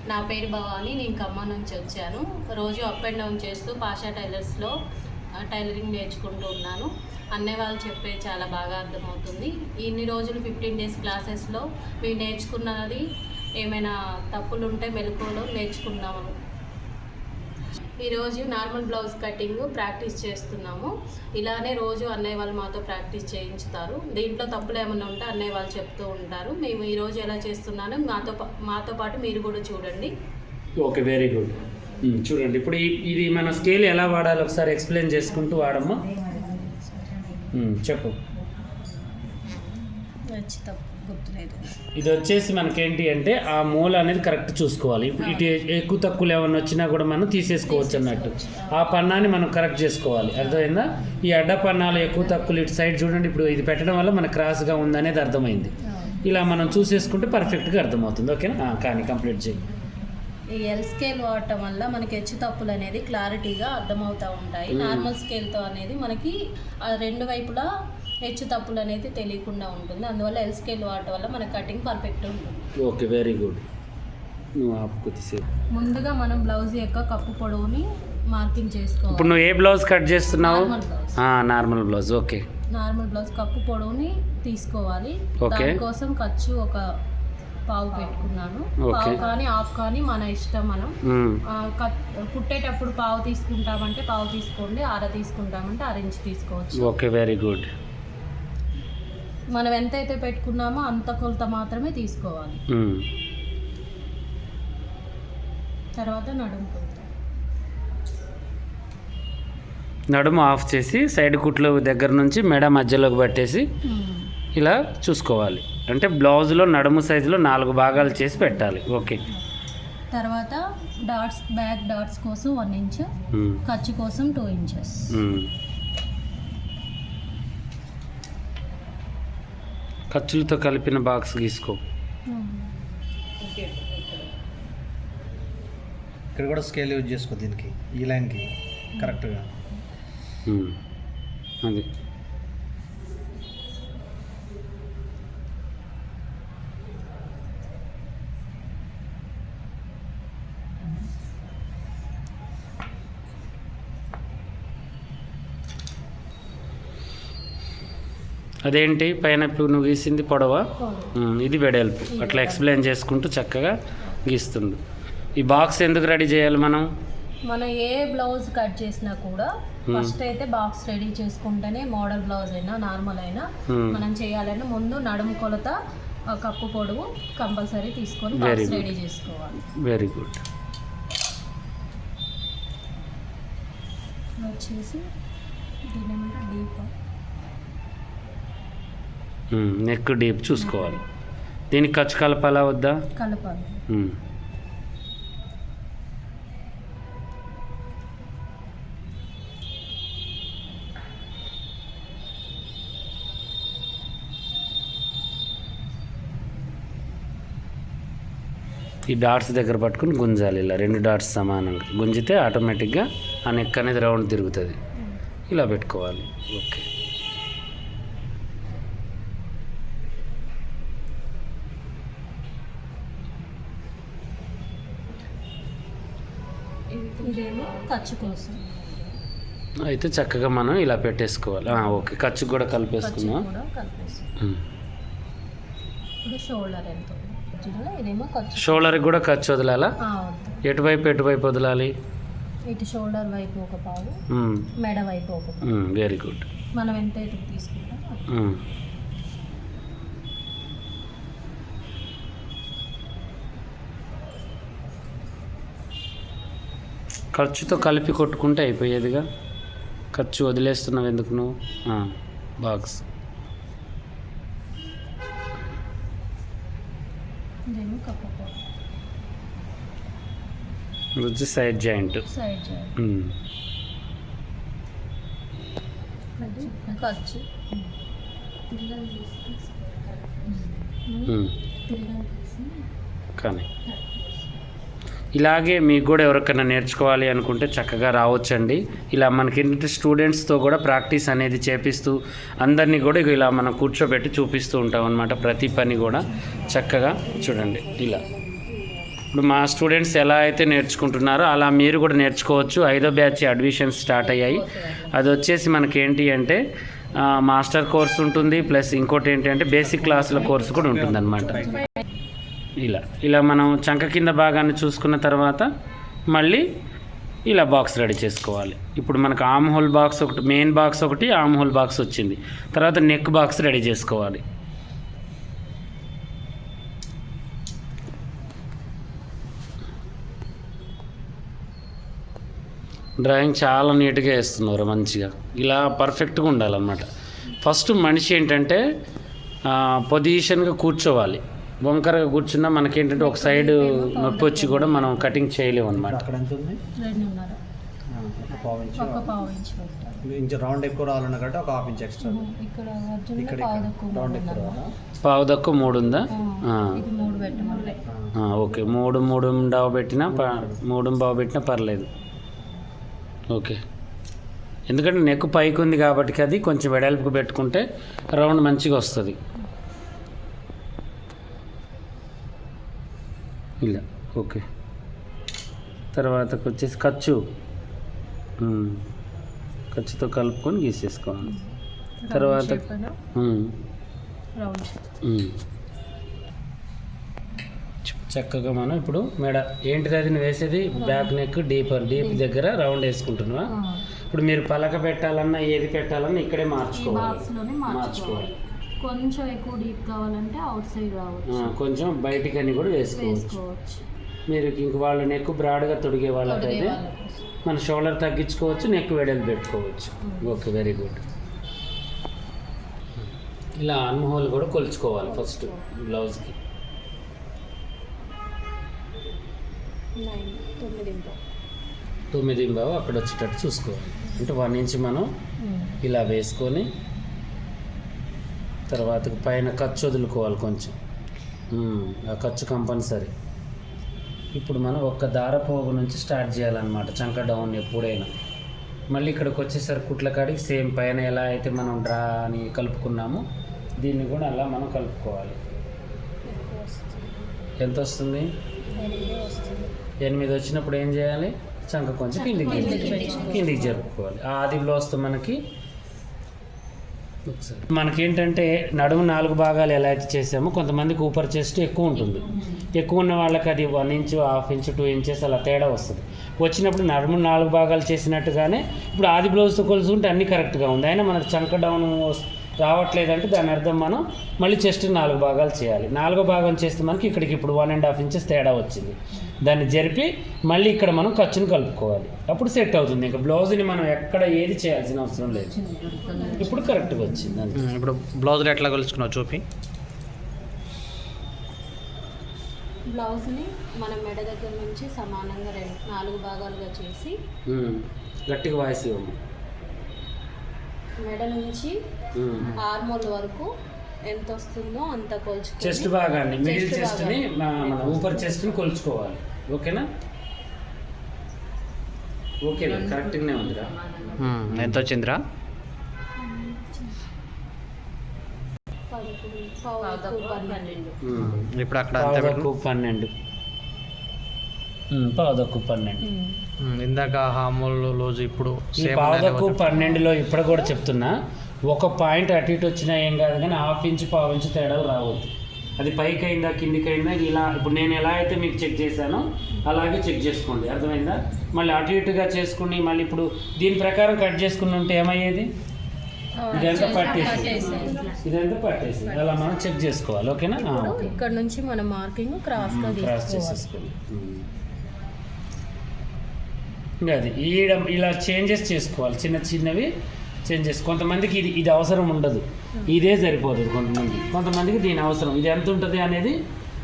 నా పేరు భవాని, నేను ఖమ్మం నుంచి వచ్చాను. రోజు అప్ అండ్ డౌన్ చేస్తూ పాషా టైలర్స్లో టైలరింగ్ నేర్చుకుంటూ ఉన్నాను. అన్నయ్య వాళ్ళు చెప్పే చాలా బాగా అర్థమవుతుంది. ఇన్ని రోజులు 15 డేస్ క్లాసెస్లో మేము నేర్చుకున్నది ఏమైనా తప్పులు ఉంటే మెలకువలు నేర్చుకున్నాము. ఈరోజు నార్మల్ బ్లౌజ్ కటింగ్ ప్రాక్టీస్ చేస్తున్నాము. ఇలానే రోజు అన్నయ్య వాళ్ళు మాతో ప్రాక్టీస్ చేయించుతారు. దీంట్లో తప్పులు ఏమైనా ఉంటే అన్నయ్య వాళ్ళు చెప్తూ ఉంటారు. మేము ఈరోజు ఎలా చేస్తున్నానో మాతో పాటు మీరు కూడా చూడండి. Okay, very good. చూడండి, ఇప్పుడు ఇది మన స్కేల్ ఎలా వాడాలో ఒకసారి ఎక్స్ప్లెయిన్ చేసుకుంటూ వాడమ్మా. చెప్పు. ఇది వచ్చేసి మనకేంటి అంటే ఆ మూల అనేది కరెక్ట్ చూసుకోవాలి. ఇటు ఎక్కువ తక్కువలు ఏమన్నా వచ్చినా కూడా మనం తీసేసుకోవచ్చు అన్నట్టు. ఆ పన్నాన్ని మనం కరెక్ట్ చేసుకోవాలి. అర్థమైందా? ఈ అడ్డ పన్నాలు ఎక్కువ తక్కువలు ఇటు సైడ్ చూడండి. ఇప్పుడు ఇది పెట్టడం వల్ల మన క్రాస్గా ఉందనేది అర్థమైంది. ఇలా మనం చూసేసుకుంటే పర్ఫెక్ట్గా అర్థమవుతుంది. ఓకేనా? కానీ కంప్లీట్ చేయి. ఈ ఎల్ స్కేల్ వాడటం వల్ల మనకి హెచ్చు తప్పులు అనేది క్లారిటీగా అర్థమవుతూ ఉంటాయి. నార్మల్ స్కేల్తో అనేది మనకి రెండు వైపులా హెచ్చు తప్పులు అనేది తెలియకుండా ఉంటుంది. అందువల్ల ఎల్ స్కేల్ వాడటం వల్ల మన కటింగ్ పర్ఫెక్ట్ ఉంటుంది. Okay, very good. నువ్వు ఆపుకొద్దిసేపు. ముందుగా మనం బ్లౌజ్ యొక్క కప్పు పొడవుని మార్కింగ్ చేసుకోవాలి. ఇప్పుడు నువ్వు ఏ బ్లౌజ్ కట్ చేస్తున్నావు? Normal blouse. Okay, normal blouse cup పొడవుని తీసుకోవాలి. దానికోసం ఖర్చు ఒక పావు పెట్టుకున్నాను. పావు కానీ హాఫ్ కానీ మన ఇష్టం. మనం కుట్టేటప్పుడు పావు తీసుకుంటామంటే పావు తీసుకోండి, అర తీసుకుంటామంటే అరించి తీసుకోవచ్చు. Okay, very good. మనం ఎంతైతే పెట్టుకున్నామో అంత కొలత మాత్రమే తీసుకోవాలి. తర్వాత నడుము ఆఫ్ చేసి సైడ్ కుట్లు దగ్గర నుంచి మెడ మధ్యలోకి పట్టేసి ఇలా చూసుకోవాలి. అంటే బ్లౌజ్లో నడుము సైజులో 4 భాగాలు చేసి పెట్టాలి. ఓకే. తర్వాత డాట్స్, బ్యాక్ డాట్స్ కోసం 1 ఇంచ్, ఖర్చు కోసం 2 ఇంచెస్. ఖర్చులతో కలిపిన బాక్స్ గీసుకో. ఇక్కడ కూడా స్కేల్ యూజ్ చేసుకో. దీనికి ఈ లైన్కి కరెక్ట్గా అది. అదేంటి పైన ఇప్పుడు నువ్వు గీసింది పొడవా, ఇది వెడల్పు. అట్లా ఎక్స్ప్లెయిన్ చేసుకుంటూ చక్కగా గీస్తుంది. ఈ బాక్స్ ఎందుకు రెడీ చేయాలి? మనం ఏ బ్లౌజ్ కట్ చేసినా కూడా ఫస్ట్ అయితే బాక్స్ రెడీ చేసుకుంటేనే, మోడల్ బ్లౌజ్ అయినా నార్మల్ అయినా మనం చేయాలని ముందు నడుము కొలత, కప్పు పొడవు కంపల్సరీ తీసుకొని బాక్స్ రెడీ చేసుకోవాలి. Very good. వచ్చేసి దీని ఏమంటే డీప్, నెక్ డీప్ చూసుకోవాలి. దీనికి ఖర్చు కలపాలా వద్దా? కలపాలి. ఈ డాట్స్ దగ్గర పట్టుకుని గుంజాలి. ఇలా 2 డాట్స్ సమానంగా గుంజితే ఆటోమేటిక్గా ఆ నెక్ అనేది రౌండ్ తిరుగుతుంది. ఇలా పెట్టుకోవాలి. ఓకే. ఖర్చు కోసం అయితే చక్కగా మనం ఇలా పెట్టేసుకోవాలి. ఓకే, ఖర్చు కూడా కలిపేసుకున్నాం. షోల్డర్కి కూడా ఖర్చు వదలాలా? ఎటువైపు వదలాలి? ఇటు షోల్డర్ వైపు ఒక పావు, మెడ వైపు ఒక పావు. Very good. మనం ఎంత తీసుకుంటాం ఖర్చుతో కలిపి కొట్టుకుంటే అయిపోయేదిగా. ఖర్చు వదిలేస్తున్నావు ఎందుకు నువ్వు? బాక్స్ వచ్చి సైడ్ జాయింట్. ఖర్చు కానీ ఇలాగే మీకు కూడా ఎవరికైనా నేర్చుకోవాలి అనుకుంటే చక్కగా రావచ్చండి. ఇలా మనకి స్టూడెంట్స్తో కూడా ప్రాక్టీస్ అనేది చేపిస్తూ అందరినీ కూడా ఇలా మనం కూర్చోబెట్టి చూపిస్తూ ఉంటాం అన్నమాట. ప్రతి పని కూడా చక్కగా చూడండి ఇలా ఇప్పుడు మా స్టూడెంట్స్ ఎలా అయితే నేర్చుకుంటున్నారో అలా మీరు కూడా నేర్చుకోవచ్చు. 5వ బ్యాచ్ అడ్మిషన్స్ స్టార్ట్ అయ్యాయి. అది వచ్చేసి మనకి ఏంటి అంటే మాస్టర్ కోర్స్ ఉంటుంది, ప్లస్ ఇంకోటి ఏంటంటే బేసిక్ క్లాసుల కోర్సు కూడా ఉంటుందన్నమాట. ఇలా మనం చంక కింద భాగాన్ని చూసుకున్న తర్వాత మళ్ళీ ఇలా బాక్స్ రెడీ చేసుకోవాలి. ఇప్పుడు మనకు ఆమ్ హోల్ బాక్స్ ఒకటి, మెయిన్ బాక్స్ ఒకటి, ఆమ్ హోల్ బాక్స్ వచ్చింది. తర్వాత నెక్ బాక్స్ రెడీ చేసుకోవాలి. డ్రాయింగ్ చాలా నీట్గా వేస్తున్నారు, మంచిగా ఇలా పర్ఫెక్ట్గా ఉండాలన్నమాట. ఫస్ట్ మనిషి ఏంటంటే పొజిషన్గా కూర్చోవాలి. వంకరగా కూర్చున్నా మనకేంటంటే ఒక సైడ్ నొప్పి వచ్చి కూడా మనం కటింగ్ చేయలేము అనమాట. అక్కడ ఎంత ఉంది? 2.5. ఒక పావు ఇంచు పెట్టాలి. ఇంచు రౌండ్ ఎక్కువ రావాలన్న కంటే ఒక హాఫ్ ఇంచ్ ఎక్స్ట్రా. ఇక్కడ రౌండ్ ఎక్కువ రావాలా? పావు తక్కువ 3 ఉందా? ఇది 3 పెట్టమని. ఓకే, 3 పెట్టినా 3 పెట్టినా పర్లేదు. ఓకే, ఎందుకంటే నెక్ పైకి ఉంది కాబట్టి అది కొంచెం వెడల్పుకు పెట్టుకుంటే రౌండ్ మంచిగా వస్తుంది. ఇలా ఓకే. తర్వాతకు వచ్చేసి ఖర్చుతో కలుపుకొని గీసేసుకోవాలి. తర్వాత చక్కగా మనం ఇప్పుడు మెడ ఏంటిది అది వేసేది బ్యాక్ నెక్ డీప్ దగ్గర రౌండ్ వేసుకుంటున్నా. ఇప్పుడు మీరు పలక పెట్టాలన్నా ఏది పెట్టాలన్నా ఇక్కడే మార్చుకోవాలి. కొంచెం ఎక్కువ డీప్ కావాలంటే అవుట్ సైడ్ రావచ్చు, కొంచెం బయటికని కూడా వేసుకోవచ్చు. మీరు ఇంక వాళ్ళ నెక్ బ్రాడ్గా తొడిగే వాళ్ళకైతే మన షోల్డర్ తగ్గించుకోవచ్చు, నెక్ వెడల్పు పెట్టుకోవచ్చు. Okay, very good. ఇలా అన్హోల్ కూడా కొలుచుకోవాలి ఫస్ట్ బ్లౌజ్కి. 9.5 అక్కడ వచ్చేటట్టు చూసుకోవాలి. అంటే 1 ఇంచ్ మనం ఇలా వేసుకొని తర్వాత పైన ఖర్చు వదులుకోవాలి కొంచెం. ఆ ఖర్చు కంపల్సరీ. ఇప్పుడు మనం ఒక్క దారపోగు నుంచి స్టార్ట్ చేయాలన్నమాట చంక డౌన్ ఎప్పుడైనా. మళ్ళీ ఇక్కడికి వచ్చేసరికి కుట్ల కాడికి సేమ్ పైన ఎలా అయితే మనం డ్రా అని కలుపుకున్నామో దీన్ని కూడా అలా మనం కలుపుకోవాలి. ఎంత వస్తుంది? 8 వచ్చినప్పుడు ఏం చేయాలి? చంక కొంచెం కిందికి జరుపుకోవాలి. ఆది బ్లౌజ్తో మనకేంటంటే నడుము 4 భాగాలు ఎలా అయితే చేసామో కొంతమందికి ఊపర్ చెస్ట్ ఎక్కువ ఉంటుంది. ఎక్కువ ఉన్న వాళ్ళకి అది 1 ఇంచ్, హాఫ్ ఇంచ్, 2 ఇంచెస్ అలా తేడా వస్తుంది. వచ్చినప్పుడు నడుము 4 భాగాలు చేసినట్టుగానే ఇప్పుడు ఆది బ్లౌజ్తో కొలుసుకుంటే అన్నీ కరెక్ట్గా ఉంది. అయినా మనకు చంక డౌన్ రావట్లేదంటే దాని అర్థం మనం మళ్ళీ చెస్ట్ 4 భాగాలు చేయాలి. 4వ భాగం చేస్తే మనకి ఇక్కడికి ఇప్పుడు 1.5 ఇంచెస్ తేడా వచ్చింది. దాన్ని జరిపి మళ్ళీ ఇక్కడ మనం ఖర్చుని కలుపుకోవాలి. అప్పుడు సెట్ అవుతుంది. ఇంకా బ్లౌజ్ని మనం ఎక్కడ ఏది చేయాల్సిన అవసరం లేదు. ఇప్పుడు కరెక్ట్గా వచ్చింది. ఇప్పుడు బ్లౌజ్లో ఎట్లా కొలుచుకున్నావు చూపి. బ్లౌజ్ని మనం మెడ దగ్గర నుంచి సమానంగా 4 భాగాలుగా చేసి గట్టిగా వాయిస్ ఇవ్వము. మెడ నుంచి ఆర్మోల్ వరకు ఎంత వస్తుందో అంత కొలుచుకోవాలి. చెస్ట్ భాగాన్ని, మిడిల్ చెస్ట్ని, మన ఊపర్ చెస్ట్ని కొలుచుకోవాలి. ఓకేనా? ఓకేనా? కరెక్ట్గానే ఉందిరా. ఎంత వచ్చిందిరా? 12. ఇప్పుడు అక్కడ 12. పావుదక్కు 12. ఇందాక హామూల్ రోజు ఇప్పుడు పావుదక్కు 12లో ఇప్పుడు కూడా చెప్తున్నా, ఒక పాయింట్ అటు ఇటు వచ్చినా ఏం కాదు, కానీ హాఫ్ ఇంచ్ పావు ఇంచు తేడాలు రావద్దు. అది పైకి అయిందా కిందికి అయిందా ఇలా ఇప్పుడు నేను ఎలా అయితే మీకు చెక్ చేశానో అలాగే చెక్ చేసుకోండి. అర్థమైందా? మళ్ళీ అటు ఇటుగా చేసుకుని మళ్ళీ ఇప్పుడు దీని ప్రకారం కట్ చేసుకుని ఉంటే ఏమయ్యేది? ఇదంతా పట్టేసి అలా మనం చెక్ చేసుకోవాలి. ఓకేనా? ఇక్కడ నుంచి మనం మార్కింగ్ క్రాస్ చేసేసుకోండి. ఇంకా అది ఇలా చేంజెస్ చేసుకోవాలి, చిన్న చిన్నవి చేంజెస్. కొంతమందికి ఇది అవసరం ఉండదు, ఇదే సరిపోతుంది. కొంతమందికి దీని అవసరం. ఇది ఎంత ఉంటుంది అనేది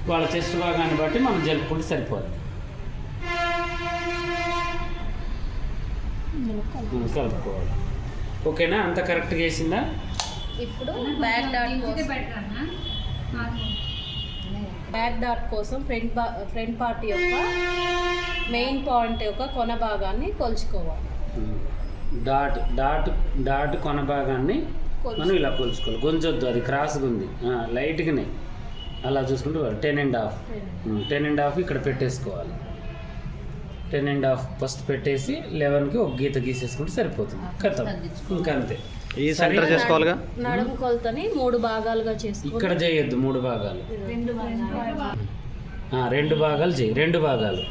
వాళ్ళ చెస్ట్ భాగాన్ని బట్టి మనం జరుపుకుంటే సరిపోదు. కలుపుకోవాలి. ఓకేనా? అంత కరెక్ట్గా వేసిందా? ఇప్పుడు బ్యాక్ డాట్ కోసం ఫ్రంట్ పార్ట్ యొక్క మెయిన్ పాయింట్ యొక్క కొన భాగాన్ని కొలుచుకోవాలి. డాట్ కొన భాగాన్ని మనం ఇలా కొలుచుకోవాలి. గొంజొద్దు, అది క్రాస్గా ఉంది. లైట్గానే అలా చూసుకుంటే 10.5 10.5 ఇక్కడ పెట్టేసుకోవాలి. 10.5 ఫస్ట్ పెట్టేసి 11కి ఒక గీత గీసేసుకుంటే సరిపోతుంది. కథం ఇంకా అంతే. ఈ సెంటర్ చేసుకోవాలిగా. నడుము కొలతని 3 భాగాలుగా చేసుకొని ఇక్కడ చేయొద్దు 3 భాగాలు, 2 భాగాలు చేయి. 2 భాగాలు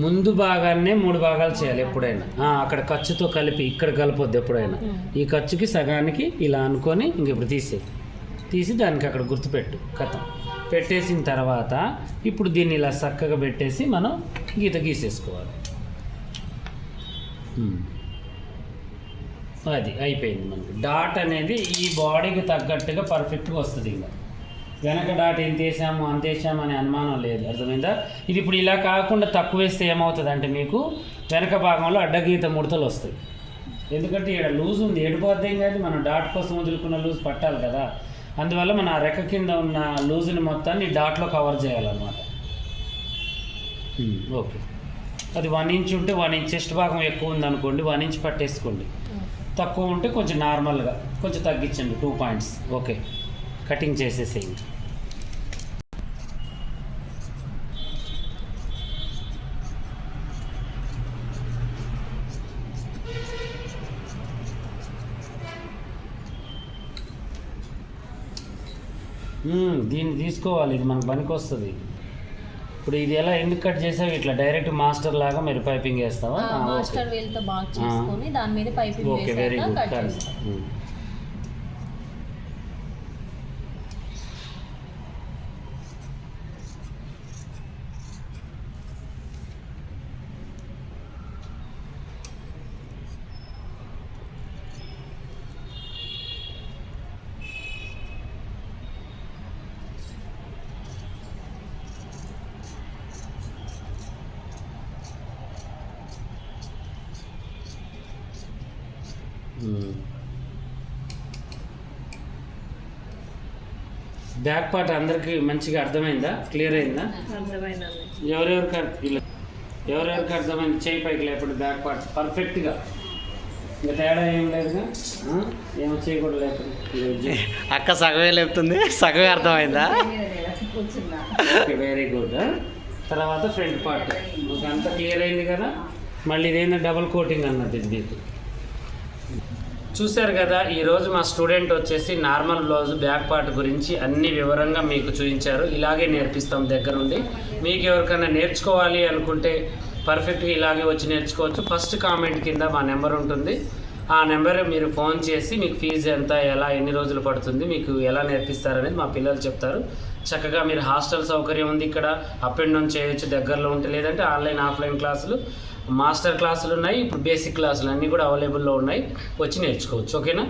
ముందు భాగాన్నే 3 భాగాలు చేయాలి ఎప్పుడైనా. అక్కడ ఖర్చుతో కలిపి ఇక్కడ కలపొద్దు ఎప్పుడైనా. ఈ ఖర్చుకి సగానికి ఇలా అనుకొని ఇంక ఇప్పుడు తీసి దానికి అక్కడ గుర్తుపెట్టు. కథం పెట్టేసిన తర్వాత ఇప్పుడు దీన్ని ఇలా చక్కగా పెట్టేసి మనం గీత గీసేసుకోవాలి. అది అయిపోయింది. మనకి డాట్ అనేది ఈ బాడీకి తగ్గట్టుగా పర్ఫెక్ట్గా వస్తుంది. ఇంకా వెనక డాట్ ఎంత వేసాము అంత వేసాము అనే అనుమానం లేదు. అర్థమైందా? ఇది ఇప్పుడు ఇలా కాకుండా తక్కువ వేస్తే ఏమవుతుంది అంటే మీకు వెనక భాగంలో అడ్డగీత ముడతలు వస్తాయి. ఎందుకంటే ఇక్కడ లూజ్ ఉంది, ఎడిపోద్దేం కాదు. మనం డాట్ కోసం వదులుకున్న లూజ్ పట్టాలి కదా. అందువల్ల మన ఆ రెక్క కింద ఉన్న లూజ్ని మొత్తాన్ని డాట్లో కవర్ చేయాలన్నమాట. ఓకే, అది 1 ఇంచ్ ఉంటే 1 ఇంచ్ చెస్ట్ భాగం ఎక్కువ ఉందనుకోండి 1 ఇంచ్ పట్టేసుకోండి. తక్కువ ఉంటే కొంచెం నార్మల్గా కొంచెం తగ్గించండి 2 పాయింట్స్. ఓకే, కటింగ్ చేసేసేయండి. దీన్ని తీసుకోవాలి, ఇది మనకు పనికి వస్తుంది. ఇప్పుడు ఇది ఎలా ఎందుకు కట్ చేసావు? ఇట్లా డైరెక్ట్ మాస్టర్ లాగా మీరు పైపింగ్ వేస్తావా? మాస్టర్ వేల్తో బాగా చేసుకొని దాని మీద piping okay, very good. Cut చేస్తాం. బ్యాక్ పార్ట్ అందరికి మంచిగా అర్థమైందా? క్లియర్ అయిందా? ఎవరెవరికి అర్థమైంది చేయి పైకి లేకపోతే బ్యాక్ పార్ట్ పర్ఫెక్ట్గా. ఇంకా తేడా ఏం లేదుగా, ఏమో చేయకూడదు లేకపోతే. అక్క సగమే లేపుతుంది, సగమే అర్థమైందా? Okay, very good. తర్వాత ఫ్రంట్ పార్ట్ అంతా క్లియర్ అయింది కదా. మళ్ళీ ఇదేంటో డబుల్ కోటింగ్ అన్నది ఇది మీకు. చూశారు కదా, ఈరోజు మా స్టూడెంట్ వచ్చేసి నార్మల్ బ్లౌజ్ బ్యాక్ పార్ట్ గురించి అన్ని వివరంగా మీకు చూపించారు. ఇలాగే నేర్పిస్తాం దగ్గరుండి. మీకు ఎవరికైనా నేర్చుకోవాలి అనుకుంటే పర్ఫెక్ట్గా ఇలాగే వచ్చి నేర్చుకోవచ్చు. ఫస్ట్ కామెంట్ కింద మా నెంబర్ ఉంటుంది. ఆ నెంబర్ మీరు ఫోన్ చేసి మీకు ఫీజు ఎంత, ఎలా, ఎన్ని రోజులు పడుతుంది, మీకు ఎలా నేర్పిస్తారనేది మా పిల్లలు చెప్తారు. చక్కగా మీరు హాస్టల్ సౌకర్యం ఉంది ఇక్కడ, అప్ అండ్ డౌన్ చేయొచ్చు దగ్గరలో ఉంటే. లేదంటే ఆన్లైన్ ఆఫ్లైన్ క్లాసులు, మాస్టర్ క్లాసులు ఉన్నాయి. ఇప్పుడు బేసిక్ క్లాసులు అన్నీ కూడా అవైలబుల్లో ఉన్నాయి, వచ్చి నేర్చుకోవచ్చు. ఓకేనా?